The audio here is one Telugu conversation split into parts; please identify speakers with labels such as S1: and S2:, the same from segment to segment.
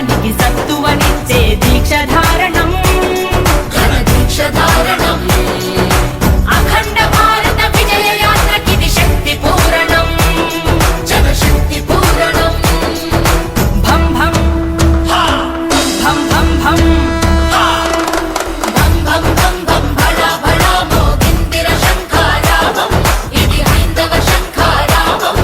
S1: ధర్మానికి సత్తువనిచ్చే దీక్షధారణం దీక్షధారణం అఖండ భారత విజయ యాత్రకిది శక్తి పూరణం జనశక్తి పూరణం భం భం భం భం భం భం భం భం భం భళా భళా మోగిందిర శంఖారావం ఇది హైందవ శంఖారావం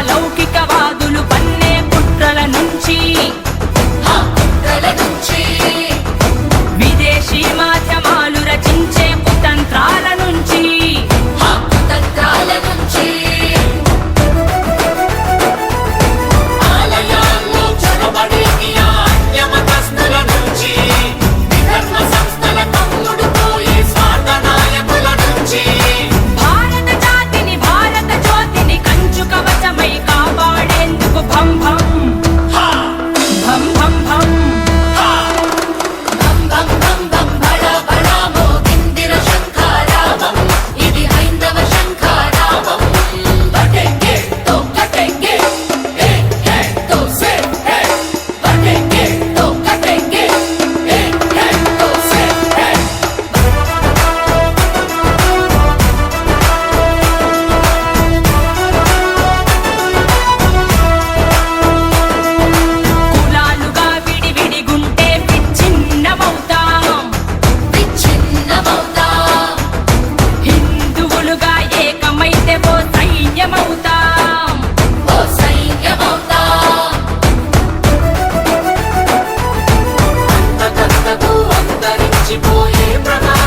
S1: లౌకికవాదులు పన్నే కుట్రల నుంచి విదేశీ మాధ్యమాలు రచించే కుతంత్రాల నుంచి ఆలయాల్లో చొరబడి అన్యమతస్థుల నుంచి విధర్మ సంస్థల తమ్ముడు పోయే స్వార్థ నాయకుల నుంచి భారత జాతిని భారత జ్యోతిని కంచు కవచమై కాపాడేందుకు భం భం భం భం భం భం భం భం భం భళా భళా మోగిందిర శంఖారావం ఇది హైందవ శంఖారావం బటెంగే తో కటెంగే ఏక్ హై తో సే హై బటెంగే తో కటెంగే ఏక్ హై తో సే హై కులాలుగా విడివిడిగుంటే విచ్ఛిన్నమవుతాం హిందువులుగా ఏకమైతే ఓ సైన్యమవుతాం అంతకంతకు అంతరించిపోయే ప్రమాదం